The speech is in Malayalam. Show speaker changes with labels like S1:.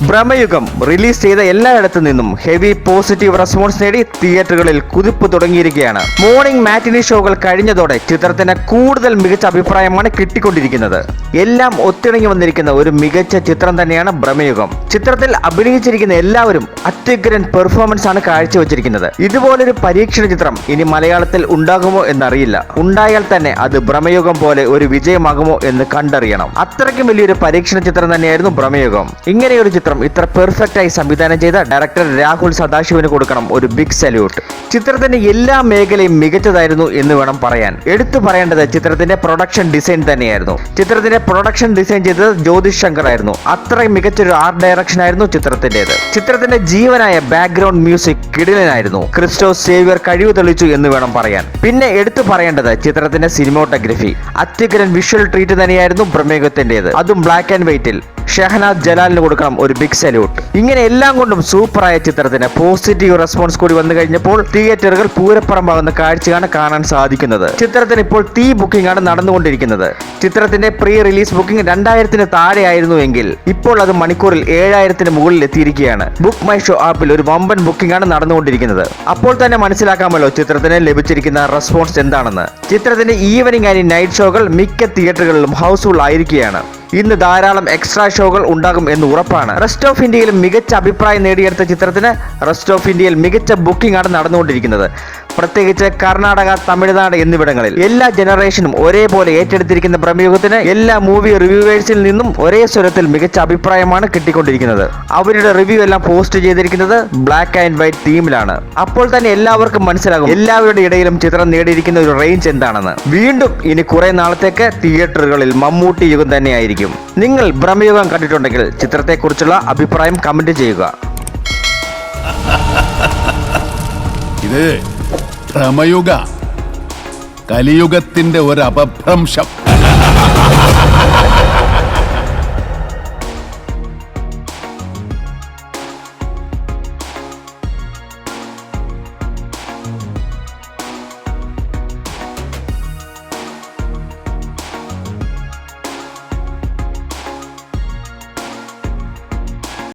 S1: ഭ്രമയുഗം റിലീസ് ചെയ്ത എല്ലായിടത്തു നിന്നും ഹെവി പോസിറ്റീവ് റെസ്പോൺസ് നേടി തിയേറ്ററുകളിൽ കുതിപ്പ് തുടങ്ങിയിരിക്കുകയാണ്. മോർണിംഗ് മാറ്റിനി ഷോകൾ കഴിഞ്ഞതോടെ ചിത്രത്തിന് കൂടുതൽ മികച്ച അഭിപ്രായമാണ് കിട്ടിക്കൊണ്ടിരിക്കുന്നത്. എല്ലാം ഒത്തിണങ്ങി വന്നിരിക്കുന്ന ഒരു മികച്ച ചിത്രം തന്നെയാണ് ഭ്രമയുഗം. ചിത്രത്തിൽ അഭിനയിച്ചിരിക്കുന്ന എല്ലാവരും അത്യുഗ്രൻ പെർഫോമൻസ് ആണ് കാഴ്ചവെച്ചിരിക്കുന്നത്. ഇതുപോലൊരു പരീക്ഷണ ചിത്രം ഇനി മലയാളത്തിൽ ഉണ്ടാകുമോ എന്നറിയില്ല. ഉണ്ടായാൽ തന്നെ അത് ഭ്രമയുഗം പോലെ ഒരു വിജയമാകുമോ എന്ന് കണ്ടറിയണം. അത്രയ്ക്കും വലിയൊരു പരീക്ഷണ ചിത്രം തന്നെയായിരുന്നു ഭ്രമയുഗം. ഇങ്ങനെയൊരു ചിത്രം ഇത്ര പെർഫെക്റ്റ് ആയി സംവിധാനം ചെയ്ത ഡയറക്ടർ രാഹുൽ സദാശിവന് കൊടുക്കണം ഒരു ബിഗ് സല്യൂട്ട്. ചിത്രത്തിന്റെ എല്ലാ മേഖലയും മികച്ചതായിരുന്നു എന്ന് വേണം പറയാൻ. എടുത്തു പറയേണ്ടത് ചിത്രത്തിന്റെ പ്രൊഡക്ഷൻ ഡിസൈൻ തന്നെയായിരുന്നു. ചിത്രത്തിന്റെ പ്രൊഡക്ഷൻ ഡിസൈൻ ചെയ്തത് ജ്യോതിഷ് ശങ്കർ ആയിരുന്നു. അത്രയും മികച്ചൊരു ആർട്ട് ഡയറക്ഷൻ ആയിരുന്നു ചിത്രത്തിന്റേത്. ചിത്രത്തിന്റെ ജീവനായ ബാക്ക്ഗ്രൗണ്ട് മ്യൂസിക് കിടിലനായിരുന്നു. ക്രിസ്റ്റോസ് സേവ്യർ കഴിവ് തെളിച്ചു എന്ന് വേണം പറയാൻ. പിന്നെ എടുത്തു പറയേണ്ടത് ചിത്രത്തിന്റെ സിനിമോട്ടോഗ്രഫി. അത്യുഗ്രൻ വിഷ്വൽ ട്രീറ്റ് തന്നെയായിരുന്നു ഭ്രമയുഗത്തിന്റേത്. അതും ബ്ലാക്ക് ആൻഡ് വൈറ്റിൽ. ഷഹനാദ് ജലാലിന് കൊടുക്കണം ഒരു ബിഗ് സല്യൂട്ട്. ഇങ്ങനെ എല്ലാം കൊണ്ടും സൂപ്പറായ ചിത്രത്തിന് പോസിറ്റീവ് റെസ്പോൺസ് കൂടി വന്നു കഴിഞ്ഞപ്പോൾ തിയേറ്ററുകൾ പൂരപ്പറമ്പാകുന്ന കാഴ്ചയാണ് കാണാൻ സാധിക്കുന്നത്. ചിത്രത്തിന് ഇപ്പോൾ ബുക്കിംഗ് ആണ് നടന്നുകൊണ്ടിരിക്കുന്നത്. ചിത്രത്തിന്റെ പ്രീ റിലീസ് ബുക്കിംഗ് 2000-ന് താഴെയായിരുന്നു എങ്കിൽ ഇപ്പോൾ അത് മണിക്കൂറിൽ 7000-ന് മുകളിൽ എത്തിയിരിക്കുകയാണ്. ബുക്ക് മൈ ഷോ ആപ്പിൽ ഒരു വമ്പൻ ബുക്കിംഗ് ആണ് നടന്നുകൊണ്ടിരിക്കുന്നത്. അപ്പോൾ തന്നെ മനസ്സിലാക്കാമല്ലോ ചിത്രത്തിന് ലഭിച്ചിരിക്കുന്ന റെസ്പോൺസ് എന്താണെന്ന്. ചിത്രത്തിന്റെ ഈവനിംഗ് ആൻഡ് നൈറ്റ് ഷോകൾ മിക്ക തിയേറ്ററുകളിലും ഹൗസ്ഫുൾ ആയിരിക്കുകയാണ്. ഇന്ന് ധാരാളം എക്സ്ട്രാ ഷോകൾ ഉണ്ടാകും എന്ന് ഉറപ്പാണ്. റെസ്റ്റ് ഓഫ് ഇന്ത്യയിൽ മികച്ച അഭിപ്രായം നേടിയെടുത്ത ചിത്രത്തിന് റെസ്റ്റ് ഓഫ് ഇന്ത്യയിൽ മികച്ച ബുക്കിംഗ് ആണ് നടന്നുകൊണ്ടിരിക്കുന്നത്. പ്രത്യേകിച്ച് കർണാടക, തമിഴ്നാട് എന്നിവിടങ്ങളിൽ എല്ലാ ജനറേഷനും ഒരേപോലെ ഏറ്റെടുത്തിരിക്കുന്ന ഭ്രമയുഗത്തിന് എല്ലാ മൂവി റിവ്യൂവേഴ്സിൽ നിന്നും ഒരേ സ്വരത്തിൽ മികച്ച അഭിപ്രായമാണ് കിട്ടിക്കൊണ്ടിരിക്കുന്നത്. അവരുടെ റിവ്യൂ എല്ലാം പോസ്റ്റ് ചെയ്തിരിക്കുന്നത് ബ്ലാക്ക് ആൻഡ് വൈറ്റ് തീമിലാണ്. അപ്പോൾ തന്നെ എല്ലാവർക്കും മനസ്സിലാകും എല്ലാവരുടെ ഇടയിലും ചിത്രം നേടിയിരിക്കുന്ന ഒരു റേഞ്ച് എന്താണെന്ന്. വീണ്ടും ഇനി കുറെ നാളത്തേക്ക് തിയേറ്ററുകളിൽ മമ്മൂട്ടി യുഗം തന്നെയായിരിക്കും. നിങ്ങൾ ഭ്രമയുഗം കണ്ടിട്ടുണ്ടെങ്കിൽ ചിത്രത്തെക്കുറിച്ചുള്ള അഭിപ്രായം കമന്റ് ചെയ്യുക.
S2: ഇത് ഭ്രമയുഗ കലിയുഗത്തിന്റെ ഒരു അപഭ്രംശം.